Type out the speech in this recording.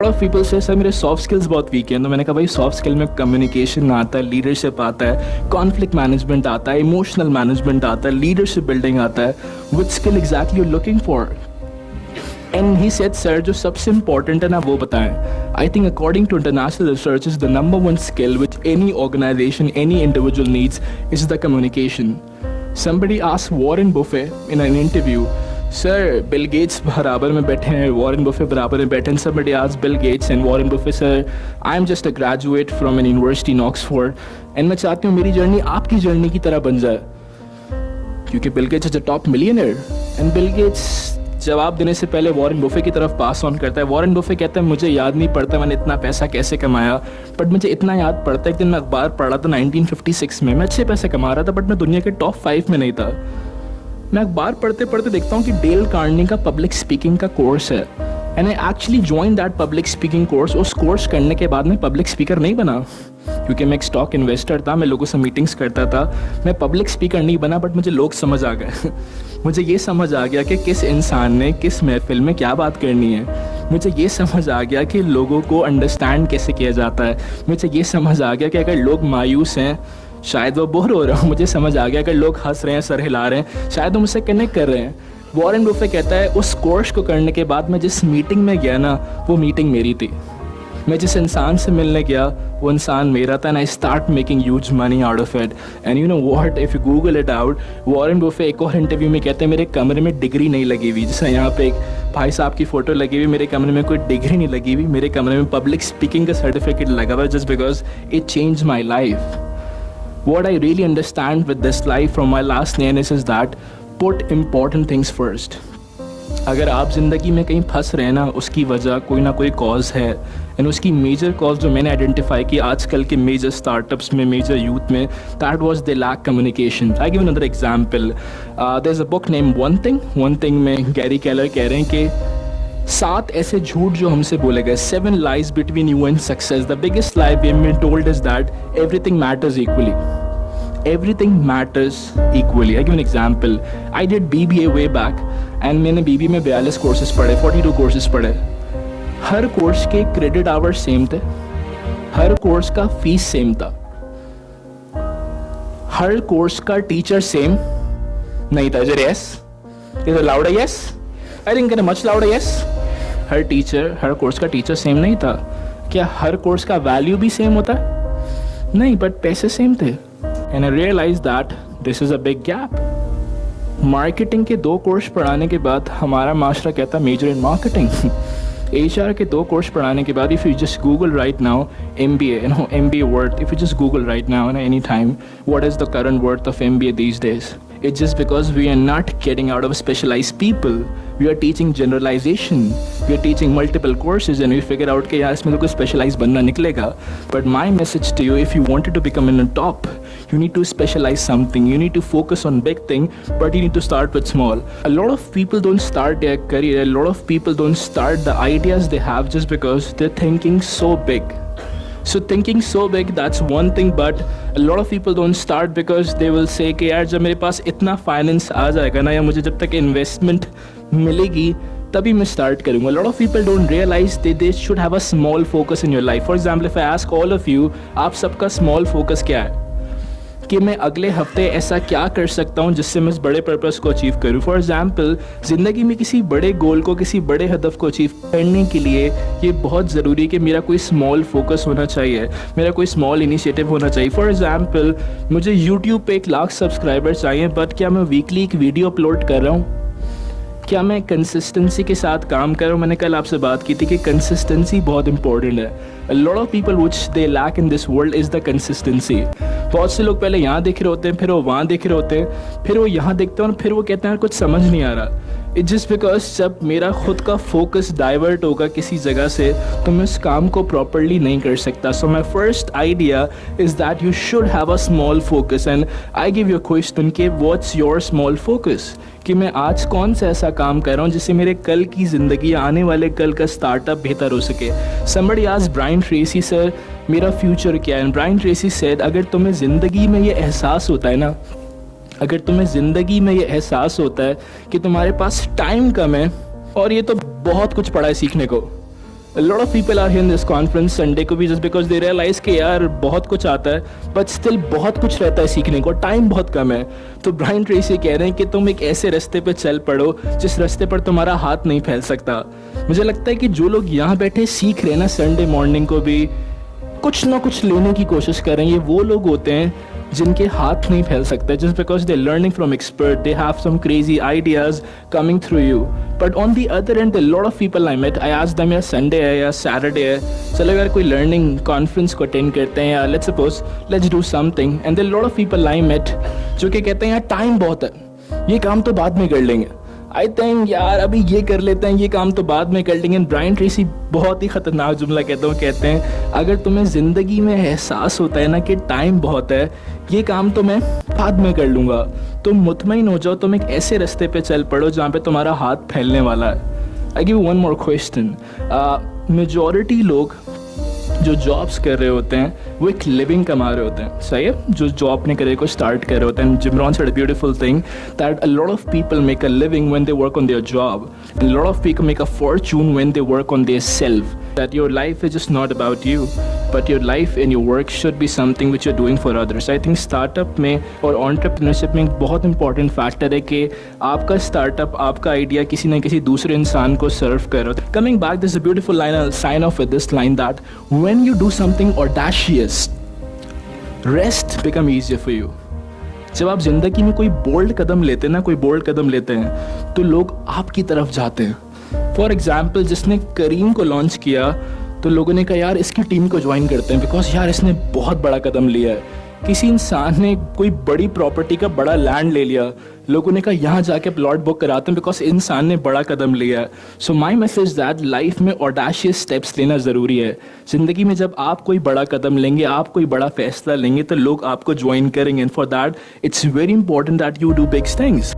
Of people से sir मेरे soft skills बहुत वीक हैं। तो मैंने कहा भाई सॉफ्ट स्किल में कम्युनिकेशन आता है, लीडरशिप आता है, कॉन्फ्लिक्ट मैनेजमेंट आता है, इमोशनल मैनेजमेंट आता है, लीडरशिप बिल्डिंग आता है। Which skill exactly you looking for? And he said sir जो सबसे इंपॉर्टेंट है ना वो बताएं। I think according to international research is the number one skill which any organisation any individual needs is the communication. Somebody asked Warren Buffett in an interview, sir, Bill Gates बराबर में बैठे हैं, Warren Buffett बराबर में बैठे हैं. Somebody asked Bill Gates and Warren Buffett, sir, I'm just a graduate from an university in Oxford and मैं चाहती हूँ मेरी जर्नी आपकी जर्नी की तरह बन जाए, क्योंकि Bill Gates is a top millionaire. And Bill Gates जवाब देने से पहले वॉरेन बुफे की तरफ पास ऑन करता है। वॉरेन बुफे कहता है मुझे याद नहीं पड़ता मैंने इतना पैसा कैसे कमाया, बट मुझे इतना याद पड़ता है एक दिन मैं अखबार पढ़ा था 1956 में, मैं अच्छे पैसे कमा रहा था बट मैं दुनिया के टॉप 5 में नहीं था। मैं अखबार पढ़ते पढ़ते देखता हूँ कि डेल कार्नी का पब्लिक स्पीकिंग का कोर्स है and I actually join that public speaking course. उस कोर्स करने के बाद मैं पब्लिक स्पीकर नहीं बना, क्योंकि मैं एक स्टॉक इन्वेस्टर था, मैं लोगों से मीटिंग्स करता था। मैं पब्लिक स्पीकर नहीं बना बट मुझे लोग समझ आ गए मुझे ये समझ आ गया कि किस इंसान ने किस महफिल में क्या बात करनी है। मुझे ये समझ आ गया कि लोगों को अंडरस्टैंड कैसे किया जाता है। मुझे ये समझ आ गया कि अगर लोग मायूस हैं शायद वो बोर हो रहे हो। मुझे समझ आ गया अगर लोग हंस रहे हैं, सर हिला रहे हैं, शायद वो मुझसे कनेक्ट कर रहे हैं। वॉरेन बुफे कहता है उस कोर्स को करने के बाद मैं जिस मीटिंग में गया ना वो मीटिंग मेरी थी। मैं जिस इंसान से मिलने गया वो इंसान मेरा था and I start making huge money out of it. And you know what, if you Google it out, Warren Buffett एक और इंटरव्यू में कहते हैं मेरे कमरे में डिग्री नहीं लगी हुई। जैसे यहाँ पे एक भाई साहब की फ़ोटो लगी हुई, मेरे कमरे में कोई डिग्री नहीं लगी हुई, मेरे कमरे में पब्लिक स्पीकिंग का सर्टिफिकेट लगा हुआ just because it change my life. What I really understand with this life from my last nearness is that put important things first. अगर आप ज़िंदगी में कहीं फंस रहे हैं ना उसकी वजह कोई ना कोई कॉज है एंड उसकी मेजर कॉज जो मैंने आइडेंटिफाई की आजकल के मेजर स्टार्टअप्स में, मेजर यूथ में, that was they lack communication. I give another example, there is a book name one thing में गैरी केलर कह रहे हैं कि 7 ऐसे झूठ जो हमसे बोले गए, 7 lies between you and success. The biggest lie we have been told is that everything matters equally. Everything matters equally. I give an example. I did BBA way back and मैंने BBA में 42 courses पढ़े, 42 courses पढ़े। हर course के credit hours same थे, हर course का fees same था, हर course का teacher same नहीं था। Yes? Is it louder? Yes? I didn't get a much louder yes. हर कोर्स का टीचर सेम नहीं था। क्या हर कोर्स का वैल्यू भी सेम होता है? नहीं, बट पैसे सेम थे। And I realise that this is a big gap. Marketing के 2 कोर्स पढ़ाने के बाद हमारा माशरा कहता है मेजर इन मार्केटिंग। HR के 2 कोर्स पढ़ाने के बाद if you just Google right now MBA, MBA worth, if you just Google right now any time what is the current worth of MBA these days, it's just because we are not getting out of specialized people. We are teaching generalization. We are teaching multiple courses and we figure out कि यार इसमें तो कुछ specialized बनना निकलेगा. But my message to you, if you wanted to become in the top, you need to specialize something. You need to focus on big thing, but you need to start with small. A lot of people don't start their career. A lot of people don't start the ideas they have just because they're thinking so big. So thinking so big, that's one thing, but a lot of people don't start because they will say कि यार जब मेरे पास इतना finance आ जाएगा ना या मुझे जब तक इन्वेस्टमेंट मिलेगी तभी मैं स्टार्ट करूँगा। A lot of people don't realize that they should have a small focus in your life. For example, if I ask all of you, आप सबका small focus क्या है कि मैं अगले हफ्ते ऐसा क्या कर सकता हूँ जिससे मैं इस बड़े पर्पस को अचीव करूँ। फॉर एग्जाम्पल, ज़िंदगी में किसी बड़े गोल को, किसी बड़े हदफ को अचीव करने के लिए ये बहुत ज़रूरी है कि मेरा कोई स्मॉल फोकस होना चाहिए, मेरा कोई स्मॉल इनिशिएटिव होना चाहिए। फॉर एग्जाम्पल, मुझे यूट्यूब पे 1 लाख सब्सक्राइबर चाहिए, बट क्या मैं वीकली एक वीडियो अपलोड कर रहा हूँ? क्या मैं कंसिस्टेंसी के साथ काम कर रहा हूँ? मैंने कल आपसे बात की थी कि कंसिस्टेंसी बहुत इंपॉर्टेंट है। A lot of people which they lack in this world is the consistency. बहुत से लोग पहले यहाँ देख रहे होते हैं, फिर वो वहाँ देख रहे होते हैं, फिर वो यहाँ देखते हैं और फिर वो कहते हैं कुछ समझ नहीं आ रहा। It's just because जब मेरा खुद का फोकस डाइवर्ट होगा किसी जगह से तो मैं उस काम को प्रॉपरली नहीं कर सकता। So my first idea is that you should have a small focus and I give you a question कि what's your small focus? कि मैं आज कौन सा ऐसा काम कर रहा हूँ जिससे मेरे कल की ज़िंदगी, आने वाले कल का स्टार्टअप बेहतर हो सके। Somebody asked Brian Tracy, sir मेरा फ्यूचर क्या है? And Brian Tracy said, अगर तुम्हें ज़िंदगी में ये एहसास होता है ना, अगर तुम्हें ज़िंदगी में ये एहसास होता है कि तुम्हारे पास टाइम कम है और ये तो बहुत कुछ पड़ा है सीखने को, A lot of people are here in this conference Sunday को भी just because they realize कि यार बहुत कुछ आता है but still बहुत कुछ रहता है सीखने को, टाइम बहुत कम है। तो ब्रायन ट्रेसी कह रहे हैं कि तुम एक ऐसे रास्ते पे चल पड़ो जिस रास्ते पर तुम्हारा हाथ नहीं फैल सकता। मुझे लगता है कि जो लोग यहाँ बैठे सीख रहे हैं ना संडे मॉर्निंग को भी कुछ ना कुछ लेने की कोशिश कर रहे हैं, ये वो लोग होते हैं जिनके हाथ नहीं फैल सकते just because they learning from expert, they have some crazy ideas coming through you. But on the other end the lot of people I met, I asked them यार संडे है या सैटरडे है, चलो यार कोई लर्निंग कॉन्फ्रेंस को attend करते हैं या let's suppose let's do something, and the lot of people I met जो कि कहते हैं यार टाइम बहुत है, ये काम तो बाद में कर लेंगे, आई थिंक यार अभी ये कर लेते हैं, ये काम तो बाद में कर लेंगे। ब्रायन ट्रेसी बहुत ही ख़तरनाक जुमला कहते हैं अगर तुम्हें ज़िंदगी में एहसास होता है ना कि टाइम बहुत है, ये काम तो मैं बाद में कर लूँगा, तुम मुतमईन हो जाओ, तुम एक ऐसे रास्ते पे चल पड़ो जहाँ पे तुम्हारा हाथ फैलने वाला है। I give one more question, majority लोग जो जॉब्स कर रहे होते हैं वो एक लिविंग कमा रहे होते हैं, सही है, जो जॉब अपने करियर को स्टार्ट कर रहे होते हैं। Jim Rohn said a beautiful thing that a lot of people make a living when they work on their job, a lot of people make a fortune when they work on their self, that your life is just not about you but your life and your work should be something which you're doing for others. I think startup में और entrepreneurship में एक बहुत important factor है कि आपका startup, आपका idea किसी न किसी दूसरे इंसान को serve करो। Coming back, there's a beautiful line, I'll sign off with this line that when you do something audacious, rest become easier for you. जब आप जिंदगी में कोई बोल्ड कदम लेते हैं ना, कोई बोल्ड कदम लेते हैं तो लोग आपकी तरफ जाते हैं। फॉर एग्जाम्पल जिसने करीम को लॉन्च किया तो लोगों ने कहा यार इसकी टीम को ज्वाइन करते हैं बिकॉज यार इसने बहुत बड़ा कदम लिया है। किसी इंसान ने कोई बड़ी प्रॉपर्टी का बड़ा लैंड ले लिया, लोगों ने कहा यहाँ जाके प्लॉट बुक कराते हैं बिकॉज इंसान ने बड़ा कदम लिया है। सो माई मैसेज दैट लाइफ में ऑडाशियस स्टेप्स लेना ज़रूरी है। ज़िंदगी में जब आप कोई बड़ा कदम लेंगे, आप कोई बड़ा फैसला लेंगे तो लोग आपको ज्वाइन करेंगे, and for that it's very important that you do big things.